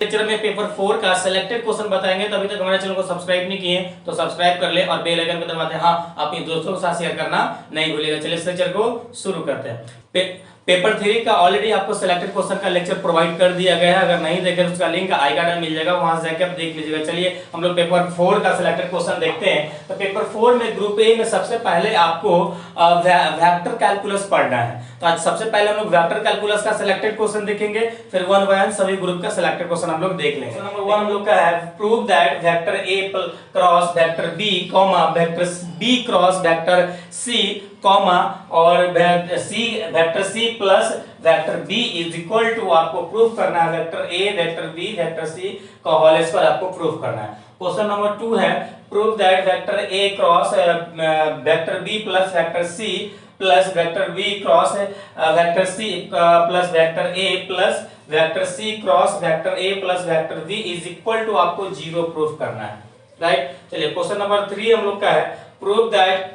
Lecture में paper 4 का selected question बताएंगे। तो अभी तक हमारे चैनल को सब्सक्राइब नहीं किए तो सब्सक्राइब कर ले और बेल आइकन को दबाते हैं। हाँ, अपने दोस्तों के साथ शेयर करना नहीं भूलिएगा। चलिए इस लेक्चर को शुरू करते हैं। पेपर 3 का ऑलरेडी आपको सिलेक्टेड क्वेश्चन का लेक्चर प्रोवाइड कर दिया गया है। अगर नहीं देखे तो उसका लिंक आई कार्ड में मिल जाएगा, वहां से जाकर आप देख लीजिएगा। चलिए हम लोग पेपर 4 का सिलेक्टेड क्वेश्चन देखते हैं। तो पेपर 4 में ग्रुप ए में सबसे पहले आपको वेक्टर कैलकुलस पढ़ना है। तो आज सबसे पहले हम लोग वेक्टर कैलकुलस का सिलेक्टेड क्वेश्चन देखेंगे, फिर वन बाय वन सभी ग्रुप का सिलेक्टेड क्वेश्चन हम लोग देख लेंगे। नंबर 1 हम लोग का है prove that vector A cross vector B comma vector B cross vector C comma और vector C plus vector B is equal to, आपको प्रूफ करना है vector A vector B vector C का होल स्क्वायर आपको proof करना है। Question number 2 है prove that vector A cross vector B plus vector C plus vector B cross vector C plus vector A plus vector C cross vector A plus vector B is equal to, आपको 0 proof करना है। Right, चलिए question number 3 हम लोग का है prove that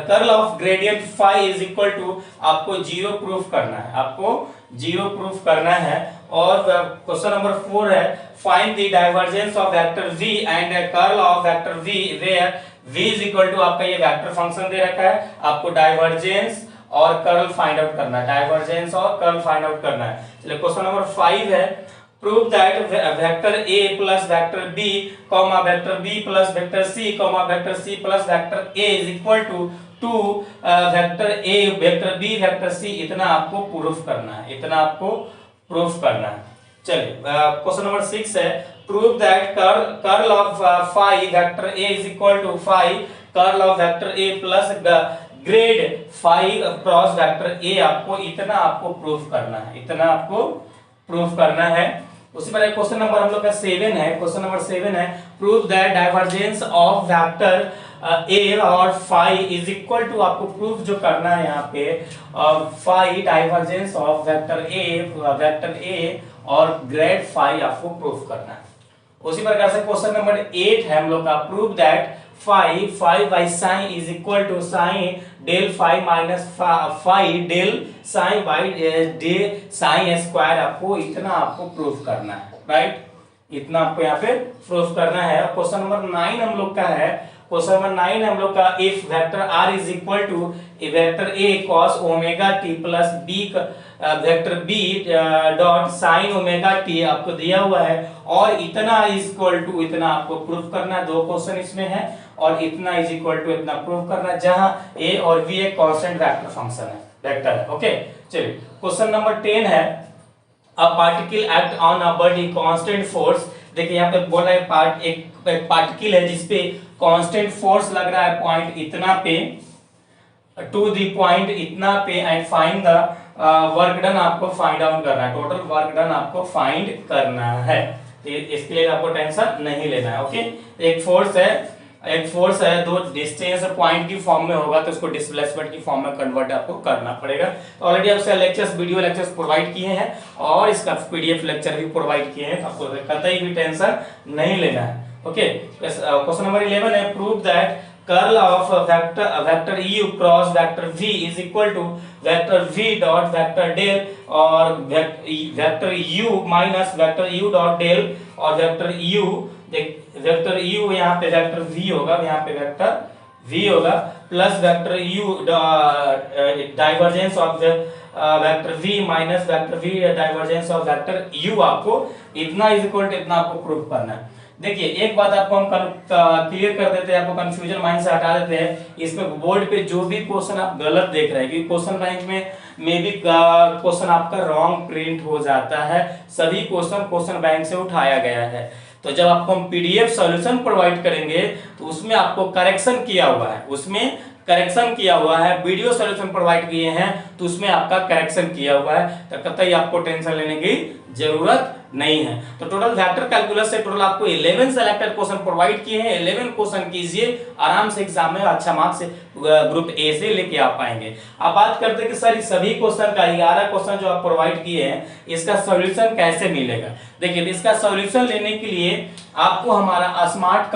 curl of gradient phi is equal to, आपको 0 proof करना है, आपको 0 प्रूफ करना है। और क्वेश्चन नंबर 4 है find the divergence of vector v and curl of vector v where v is equal to, आपका ये वेक्टर फंक्शन दे रखा है, आपको डाइवर्जेंस और कर्ल फाइंड आउट करना है, डाइवर्जेंस और कर्ल फाइंड आउट करना है। चलिए क्वेश्चन नंबर 5 है prove that vector a plus vector b comma vector b plus vector c comma vector c plus vector a is equal to vector a vector b vector c, इतना आपको proof करना है, इतना आपको proof करना है। चलिए क्वेश्चन नंबर 6 है prove that curl of phi vector a is equal to phi curl of vector a plus grad phi cross vector a, आपको इतना आपको प्रूफ करना है, इतना आपको प्रूफ करना है। उसी तरह क्वेश्चन नंबर हम लोग का 7 है। क्वेश्चन नंबर 7 है prove that divergence of vector A और फाई इज इक्वल टू, आपको प्रूफ जो करना है यहाँ पे phi divergence of vector A और ग्रेड फाई आपको प्रूफ करना है। उसी प्रकार से क्वेश्चन नंबर 8 है हम लोग का prove that phi by sine is equal to sine del phi minus phi del sine by d sine square, आपको इतना आपको प्रूफ करना है। राइट, इतना आपको यहाँ पे प्रूफ करना है। क्वेश्चन नंबर 9 हम लोग का है, क्वेश्चन नंबर 9 हम लोग का if vector R is equal to vector A cos omega T plus B vector B dot sine omega T आपको दिया हुआ है और इतना इज इक्वल टू, इतना आपको प्रूफ करना है। 2 क्वेश्चन इसमें है और इतना इज इक्वल टू इतना प्रूफ करना है, जहां a और v एक कांस्टेंट वेक्टर फंक्शन है, वेक्टर है। ओके, चलिए क्वेश्चन नंबर 10 है a particle act on a body constant force. देखिए यहाँ पे बोल रहा है एक पार्टिकल है जिसपे कांस्टेंट फोर्स लग रहा है पॉइंट इतना पे टू द पॉइंट इतना पे and find the work done, आपको फाइंड आउट करना है, टोटल वर्क डन आपको फाइंड करना है। तो इसके लिए आपको टेंशन नहीं लेना है। ओके, एक फोर्स है, 2 डिस्टेंस पॉइंट की फॉर्म में होगा तो उसको डिस्प्लेसमेंट की फॉर्म में कन्वर्ट आपको करना पड़ेगा। तो ऑलरेडी आपसे लेक्चर्स वीडियो लेक्चर्स प्रोवाइड किए हैं और इसका पीडीएफ लेक्चर भी प्रोवाइड किए हैं, तो आपको कतई भी टेंशन नहीं लेना है। ओके, क्वेश्चन नंबर 11 है prove that curl of vector u cross vector v is equal to vector v dot vector del और vector u minus vector u dot del और वेक्टर u यहाँ पे वेक्टर v होगा, यहाँ पे vector v होगा plus vector u divergence of vector v minus vector v divergence of vector u, आपको इतना इज इक्वल टू इतना आपको प्रूफ करना है। देखिए एक बात आपको हम क्लियर कर देते हैं, आपको कंफ्यूजन माइंड से हटा देते हैं। इसमें बोर्ड पे जो भी क्वेश्चन आप गलत देख रहे हैं, क्योंकि क्वेश्चन बैंक में भी क्वेश्चन आपका रॉन्ग प्रिंट हो जाता है, सभी क्वेश्चन बैंक से उठाया गया है। तो जब आपको हम पीडीएफ सॉल्यूशन प्रोवाइड करेंगे तो उसमें आपको करेक्शन किया हुआ है, उसमें करेक्शन किया हुआ है, वीडियो सॉल्यूशन प्रोवाइड किए हैं तो उसमें आपका करेक्शन किया हुआ है, तो कतई आपको टेंशन लेने की जरूरत नहीं है। तो टोटल वेक्टर कैलकुलस से टोटल आपको 11 सेलेक्टेड क्वेश्चन प्रोवाइड किए हैं। 11 क्वेश्चन कीजिए, आराम से एग्जाम में अच्छा मार्क्स से ग्रुप ए से लेके आ पाएंगे। अब बात करते हैं कि सर सभी क्वेश्चन का 11 क्वेश्चन जो आप प्रोवाइड किए हैं इसका सॉल्यूशन कैसे मिलेगा। देखिए इसका सॉल्यूशन लेने के लिए आपको हमारा स्मार्ट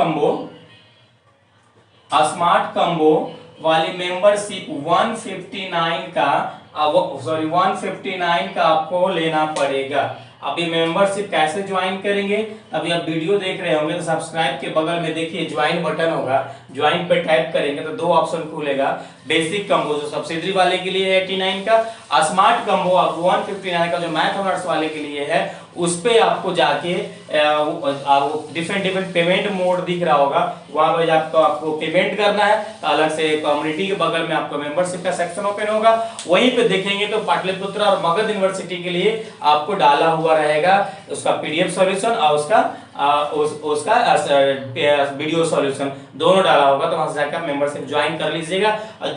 कंबो वाली मेंबरशिप 159 का आपको लेना पड़ेगा। अभी मेंबरशिप कैसे ज्वाइन करेंगे, अभी आप वीडियो देख रहे होंगे तो सब्सक्राइब के बगल में देखिए ज्वाइन बटन होगा, ज्वाइन पे टैप करेंगे तो दो ऑप्शन खुलेगा। बेसिक कम्बो जो सब्सिडरी वाले के लिए है 89 का, स्मार्ट कम्बो 159 का जो मैथ ऑनर्स वाले के लिए है, उस पे आपको जाके डिफरेंट पेमेंट मोड दिख रहा होगा, वहां पर आपको पेमेंट करना है। तो अलग से कम्युनिटी के बगल में आपको मेंबरशिप का सेक्शन ओपन होगा, वहीं पे देखेंगे तो पाटलिपुत्र और मगध यूनिवर्सिटी के लिए आपको डाला हुआ रहेगा उसका पीडीएफ सॉल्यूशन और उसका वीडियो सॉल्यूशन दोनों डाला होगा। तो वहां से जाकर मेंबरशिप ज्वाइन कर लीजिएगा। और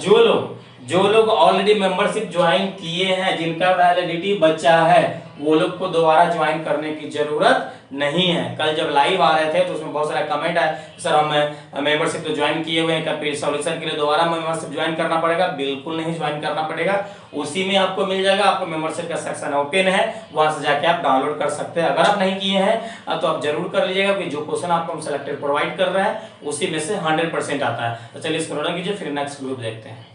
जो लोग ऑलरेडी मेंबरशिप ज्वाइन किए हैं, जिनका वैलिडिटी बचा है, वो लोग को दोबारा ज्वाइन करने की जरूरत नहीं है। कल जब लाइव आ रहे थे तो उसमें बहुत सारा कमेंट आया, सर हम मेंबरशिप तो ज्वाइन किए हुए हैं, फिर सॉल्यूशन के लिए दोबारा मेंबरशिप ज्वाइन करना पड़ेगा? बिल्कुल नहीं ज्वाइन करना पड़ेगा, उसी में आपको मिल जाएगा। आपको मेंबरशिप का सेक्शन ओपन है, वहां से जाके आप डाउनलोड कर सकते हैं। अगर आप नहीं किए हैं तो आप जरूर कर लीजिएगा, कि जो क्वेश्चन आपको हम सिलेक्टेड प्रोवाइड कर रहे हैं उसी में से 100% आता है। तो चलिए इसको नोट कीजिए, फिर नेक्स्ट ग्रुप देखते हैं।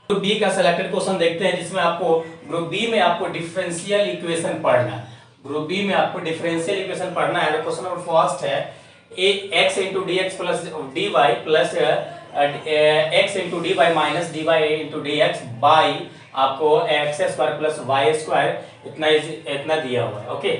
ग्रुप बी का सिलेक्टेड क्वेश्चन देखते हैं, जिसमें आपको ग्रुप बी में आपको डिफरेंशियल इक्वेशन पढ़ना है। ग्रुप बी में आपको डिफरेंशियल इक्वेशन पढ़ना है। क्वेश्चन नंबर फर्स्ट है x into dx plus dy plus x into dy minus dy into dx by आपको x square plus y square इतना दिया हुआ है। ओके,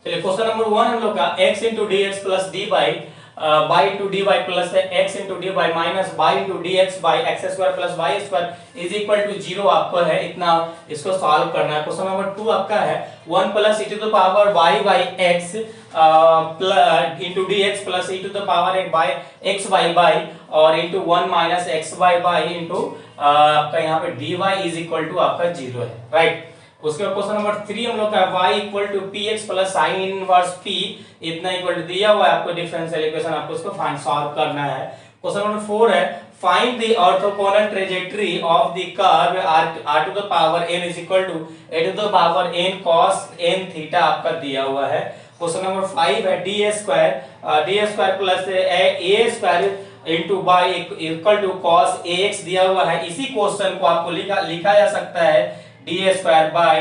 चलिए क्वेश्चन नंबर 1 हम लोग का x into dx plus dy by into dy plus x into dy minus by into dx by x square plus y square is equal to 0 आपको है इतना, इसको सॉल्व करना है। क्वेश्चन नंबर 2 आपका है 1 plus e to the power y by x into dx plus e to the power by xy by और into 1 minus xy by into आपका यहाँ पे dy is equal to आपका 0 है, राइट। उसके बाद क्वेश्चन नंबर 3 हम लोग का y equal to px plus sin inverse p इतना इक्वल टू दिया हुआ है आपको डिफरेंशियल इक्वेशन, आपको इसको फाइंड सॉल्व करना है। क्वेश्चन नंबर 4 है find the orthogonal trajectory of the curve r to the power n is equal to a to the power n cos n theta आपका दिया हुआ है। क्वेश्चन नंबर 5 है d square plus a square into by equal to cos ax दिया हुआ है। इसी question को आपको लिखा जा सकता है D square by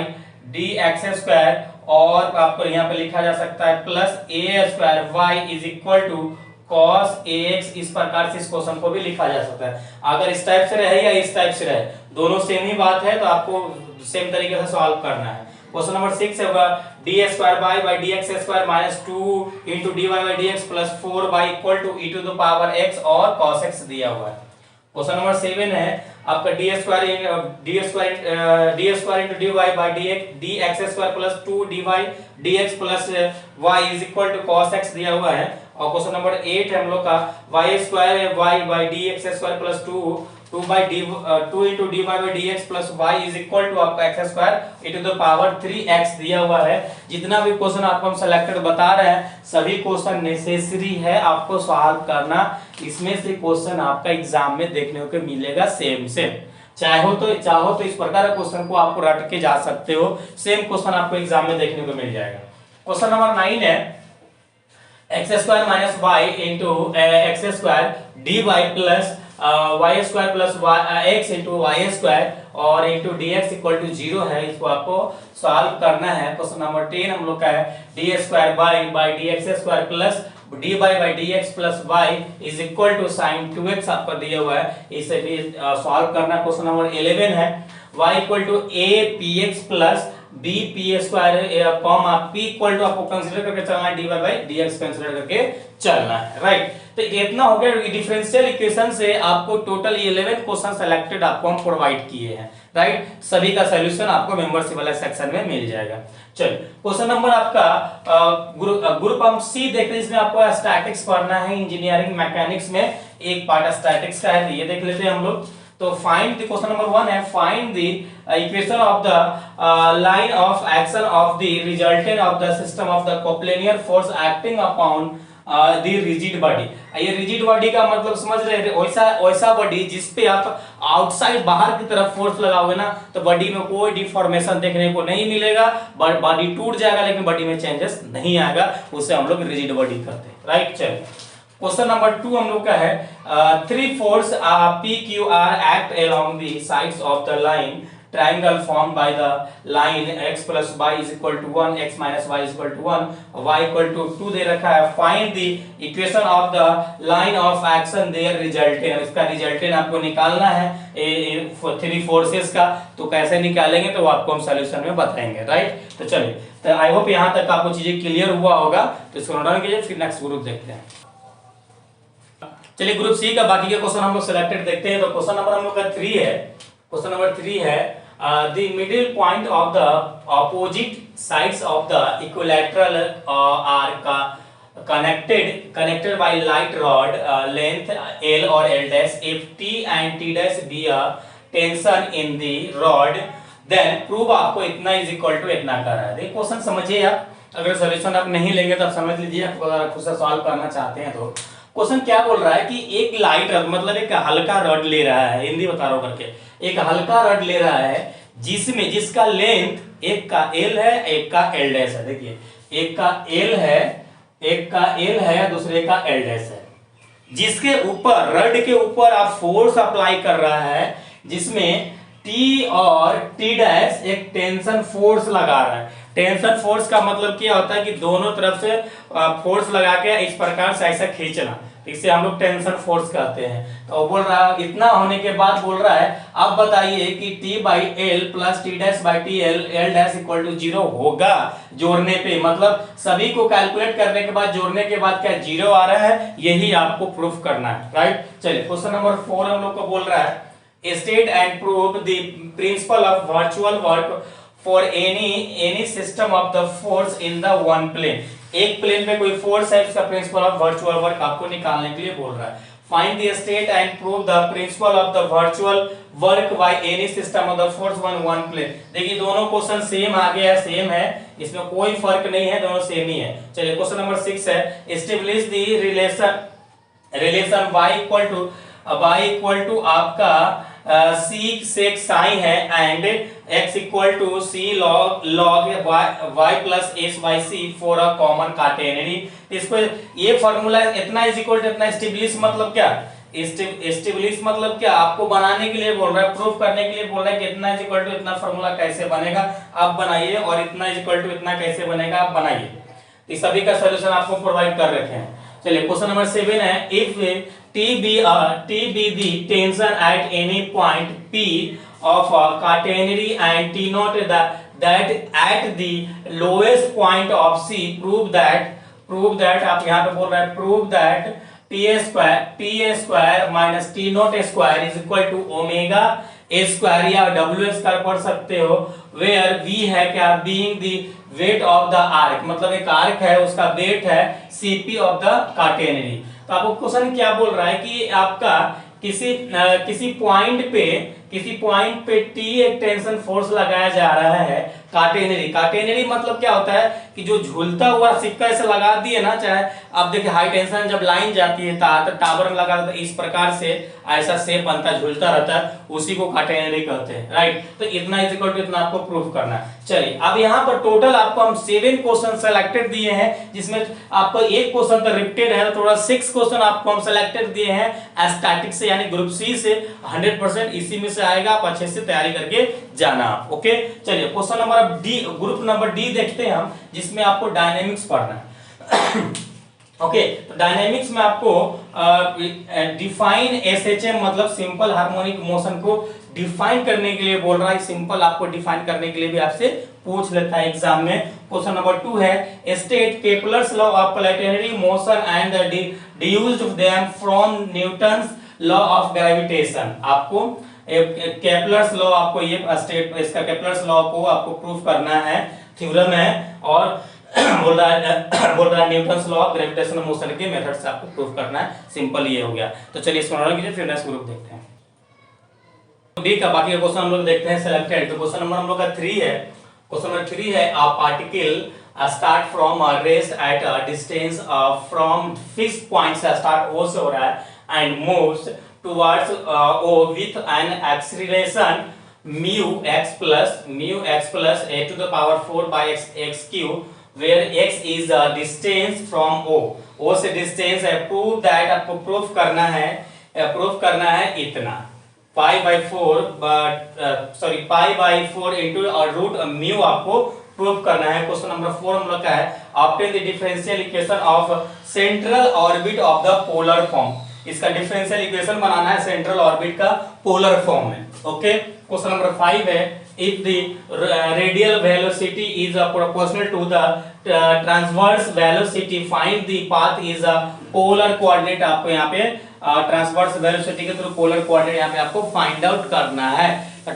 D x square, और आपको यहाँ पे लिखा जा सकता है plus A square Y is equal to cos A X. इस प्रकार से इस क्वेश्चन को भी लिखा जा सकता है। अगर इस टाइप से रहे या इस टाइप से रहे, दोनों सेम ही बात है, तो आपको सेम तरीके से सॉल्व करना है। क्वेश्चन नंबर 6 होगा D square by D x square minus 2 into D Y by D x plus 4 by equal to E to the power X और कॉस एक्स दिया हुआ है। क्वेश्चन नंबर 7 है आपका D square into D Y by D x square plus 2 D Y D x plus Y is equal to cos X दिया हुआ है। और क्वेश्चन नंबर 8 है हम लोग का y square y by D x square plus 2 by d 2 into D Y by D x plus Y is equal to आपका x square e to the power 3x दिया हुआ है। जितना भी क्वेश्चन आपको हम सिलेक्टेड बता रहे हैं, सभी क्वेश्चन नेसेसरी है आपको सॉल्व करना। इसमें से क्वेश्चन आपका एग्जाम में देखने को मिलेगा सेम चाहो तो इस प्रकार के क्वेश्चन को आपको रट के जा सकते हो, सेम क्वेश्चन आपको एग्जाम में देखने को मिल जाएगा। क्वेश्चन नंबर 9 है x square minus y into x square d y plus y square plus x into y square और into d x equal to 0 है। इसको आपको सॉल्व करना है। क्वेश्चन नंबर 10 हम लोग का है D square by D x square plus D by D x plus Y is equal to sine 2x आपका दिया हुआ है, इसे भी सॉल्व करना। क्वेश्चन नंबर 11 है y equal to a px plus b p square comma p equal to आपको consider करके चलना है dy बाई dx कंसीडर करके चलना है, राइट। तो इतना हो गया डिफरेंशियल इक्वेशन से आपको टोटल 11 क्वेश्चन सिलेक्टेड आपको हम प्रोवाइड किए हैं, राइट। सभी का सॉल्यूशन आपको मेंबरशिप वाले सेक्शन में मिल जाएगा। चलिए क्वेश्चन नंबर आपका ग्रुप हम सी देख रहे हैं, इसमें आपको स्टैटिक्स पढ़ना है। इंजीनियरिंग मैकेनिक्स में एक पार्ट स्टैटिक्स का है, ये देख लेते हैं हम लोग। तो फाइंड द क्वेश्चन नंबर 1 है find the equation of the line of action of the resultant of the system of the coplanar force acting upon the rigid body. ये रिजिड बॉडी का मतलब समझ रहे हैं, वैसा बॉडी जिसपे आप आउटसाइड बाहर की तरफ फोर्स लगाओगे ना, तो बॉडी में कोई डिफॉर्मेशन देखने को नहीं मिलेगा, बॉडी टूट जाएगा लेकिन बॉडी में चेंजेस नहीं आएगा, उसे हम लोग रिजिड बॉडी कहते हैं, राइट। चलिए क्वेश्चन नंबर 2 हम लोग का है 3 force P Q R act along the sides of the line triangle formed by the line x plus y is equal to 1, x minus y is equal to 1, y equal to 2 दे रखा है। find the equation of the line of action their resultant, इसका resultant आपको निकालना है 3 forces का। तो कैसे निकालेंगे तो वो आपको हम सॉल्यूशन में बताएंगे, राइट। तो चलिए, तो आई होप यहाँ तक आपको चीजें क्लियर हुआ होगा। तो इसको नोट डाउन कीजिए, फिर नेक्स्ट ग्रुप देखते हैं। चलिए ग्रुप सी का बाकी के क्वेश्चन हम लोग सिलेक्टेड देखते हैं। तो क्वेश्चन नंबर हम लोग का 3 है। क्वेश्चन नंबर 3 है the middle point of the opposite sides of the equilateral are connected by light rod length L or L dash. If T and T dash be a tension in the rod, then prove आपको इतना is equal to इतना कर रहा है। देखिए question समझिए आप, अगर सॉल्यूशन आप नहीं लेंगे तो आप समझ लीजिए, आप खुद से सॉल्व करना चाहते हैं तो। क्वेश्चन क्या बोल रहा है कि एक लाइट रड मतलब एक हल्का रड ले रहा है, हिंदी बता रहा हूं करके, एक हल्का रड ले रहा है जिसमें जिसका लेंथ एक का L है एक का L डैश है। देखिए एक का L है एक का L है दूसरे का L डैश है, जिसके ऊपर रड के ऊपर आप फोर्स अप्लाई कर रहा है जिसमें T और T डैश एक टेंशन फोर्स लगा रहा है। टेंशन फोर्स का मतलब क्या होता है कि दोनों तरफ से फोर्स लगा के इस प्रकार से ऐसा खींचना, इसे हम लोग टेंशन फोर्स कहते हैं। तो बोल रहा है इतना होने के बाद बोल रहा है अब बताइए कि T by L plus T dash by T L L dash equal to 0 होगा जोड़ने पे, मतलब सभी को कैलकुलेट करने के बाद जोड़ने के बाद क्या 0 आ रहा है, यही आपको प्रूफ करना है, राइट। चलिए क्वेश्चन नंबर 4 हम लोग को बोल रहा है state and prove the principle of virtual work for any system of the force in the one plane. एक प्लेन पे कोई फोर्स है, इसका प्रिंसिपल ऑफ वर्चुअल वर्क आपको निकालने के लिए बोल रहा है। Find the state and prove the principle of the virtual work by any system of the force one plane. देखिए दोनों क्वेश्चन सेम आ गया है, सेम है, इसमें कोई फर्क नहीं है, दोनों सेम ही है। चलिए क्वेश्चन नंबर 6 है establish the relation y equal to आपका c sec साइन है and x equal to c log y plus s by c for a common catenary. इसको ये फॉर्मूला इतना इज इक्वल टू इतना, establish मतलब क्या, establish मतलब क्या, आपको बनाने के लिए बोल रहा है, प्रूफ करने के लिए बोल रहा है कि इतना इज इक्वल टू इतना फॉर्मूला कैसे बनेगा आप बनाइए, और इतना इज इक्वल टू इतना कैसे बनेगा आप बनाइए। इस सभी का सॉल्यूशन आपको प्रोवाइड कर रखे हैं। चलिए क्वेश्चन नंबर 7 है if T be the tension at any point P of a catenary and T not that at the lowest point of C prove that आप यहाँ पे बोल रहे हैं prove that T square minus T not square is equal to omega a square या W square पढ़ सकते हो, where V है क्या, being the weight of the arc, मतलब एक आर्क है उसका वेट है CP of the catenary। तो आपको क्वेश्चन क्या बोल रहा है कि आपका किसी पॉइंट पे T एक टेंशन फोर्स लगाया जा रहा है काटेनरी मतलब क्या होता है कि जो झूलता हुआ सिक्का ऐसे लगा दिए ना, चाहे आप देखिए हाई टेंशन जब लाइन जाती है टावर लगा तो इस प्रकार से ऐसा शेप बनता है, झूलता रहता है, उसी को काटेनरी कहते हैं, राइट। तो इतना इज इक्वल टू इतना आपको प्रूफ करना है। चलिए अब यहाँ पर टोटल आपको हम 7 क्वेश्चन सेलेक्टेड दिए हैं, जिसमें आपको एक क्वेश्चन तो रिपीटेड है, तो थोड़ा 6 क्वेश्चन आपको हम सेलेक्टेड दिए हैं स्टैटिक से, यानी ग्रुप सी से 100% इसी में से आएगा, आप अच्छे से तैयारी करके जाना, ओके। चलिए question number D, group number D देखते हैं हम, जिसमें आपको डायनेमिक्स पढ़ना है। ओके तो डायनेमिक्स में आपको डिफाइन एसएचएम मतलब सिंपल हार्मोनिक मोशन को डिफाइन करने के लिए बोल रहा है। सिंपल आपको डिफाइन करने के लिए भी आपसे पूछ लेता है एग्जाम में। क्वेश्चन नंबर 2 है state Kepler's law of planetary motion and deduced them from Newton's law of gravitation. आपको केपलर्स लॉ आपको ये स्टेट इसका केपलर्स लॉ को आपको प्रूफ करना है, थ्योरम है, और बोल रहा है Newton's law of gravitational motion के मेथड से आपको प्रूफ करना है। सिंपल ये हो गया। तो चलिए इसको नोट कीजिए, फिर नेक्स्ट ग्रुप देखते हैं। डी का बाकी का क्वेश्चन हम लोग देखते हैं सिलेक्टेड। तो क्वेश्चन नंबर हम लोग का 3 है। क्वेश्चन नंबर 3 है a particle start from a rest at a distance from fixed point से स्टार्ट ओ से हो रहा है and moves towards O with an acceleration mu x plus a to the power 4 by x cube where x is the distance from o से distance है, prove that, आपको proof करना है इतना पाई बाई 4 इंटू और root mu आपको proof करना है। क्वेश्चन नंबर 4 हम लोग का है obtain the differential equation of central orbit of the polar form. इसका डिफरेंशियल इक्वेशन बनाना है सेंट्रल ऑर्बिट का पोलर फॉर्म में। ओके, क्वेश्चन नंबर 5 है if the radial velocity is proportional to the transverse velocity, find the path is a polar coordinate। आपको यहाँ पे transverse velocity के थ्रू पोलर कोऑर्डिनेट यहाँ पे आपको फाइंड आउट करना है।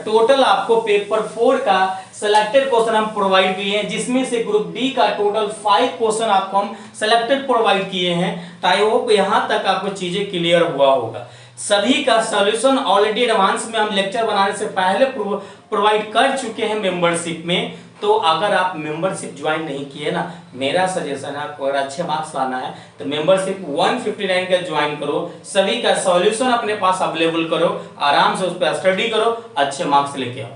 टोटल आपको पेपर 4 का सिलेक्टेड क्वेश्चन हम प्रोवाइड किए हैं, जिसमें से ग्रुप डी का टोटल 5 क्वेश्चन आपको हम सिलेक्टेड प्रोवाइड किए हैं। तो आई होप यहाँ तक आपको चीजें क्लियर हुआ होगा। सभी का सॉल्यूशन ऑलरेडी एडवांस में हम लेक्चर बनाने से पहले प्रोवाइड कर चुके हैं मेंबरशिप में। तो अगर आप मेंबरशिप ज्वाइन नहीं किए ना, मेरा सजेशन है आपको अगर अच्छे मार्क्स लाना है तो मेंबरशिप 159 का ज्वाइन करो, सभी का सॉल्यूशन अपने पास अवेलेबल करो, आराम से उस पर स्टडी करो, अच्छे मार्क्स लेके आओ।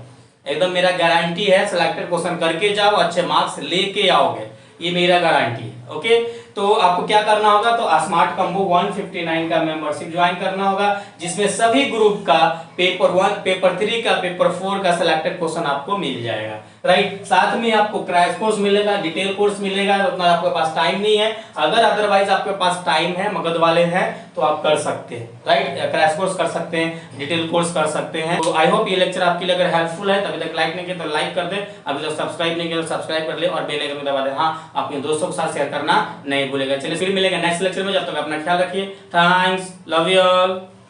एकदम मेरा गारंटी है, सिलेक्टेड क्वेश्चन करके जाओ, अच्छे मार्क्स लेके आओगे, ये मेरा गारंटी है। ओके, तो आपको क्या करना होगा, तो स्मार्ट कॉम्बो 159 का मेंबरशिप ज्वाइन करना होगा, जिसमें सभी ग्रुप का पेपर 1, पेपर 3 का, पेपर 4 का सिलेक्टेड क्वेश्चन आपको मिल जाएगा। राइट, साथ में आपको क्रैश कोर्स मिलेगा, डिटेल कोर्स मिलेगा, उतना आपके पास टाइम नहीं है। अगर अदरवाइज आपके पास टाइम है, मगध वाले हैं, तो आप कर सकते हैं। राइट, क्रैश कोर्स कर सकते हैं, डिटेल कोर्स कर सकते हैं। तो आई होप ये लेक्चर आपके लिए अगर हेल्पफुल है, तभी तक लाइक नहीं किया तो लाइक कर दे, अभी तक सब्सक्राइब नहीं किया तो सब्सक्राइब कर ले और बेल आइकन दबा दे। हाँ, अपने दोस्तों के साथ शेयर करना नहीं भूलेगा। चलिए फिर मिलेंगे नेक्स्ट लेक्चर में, जब तक अपना ख्याल रखिए। Thanks, love you all.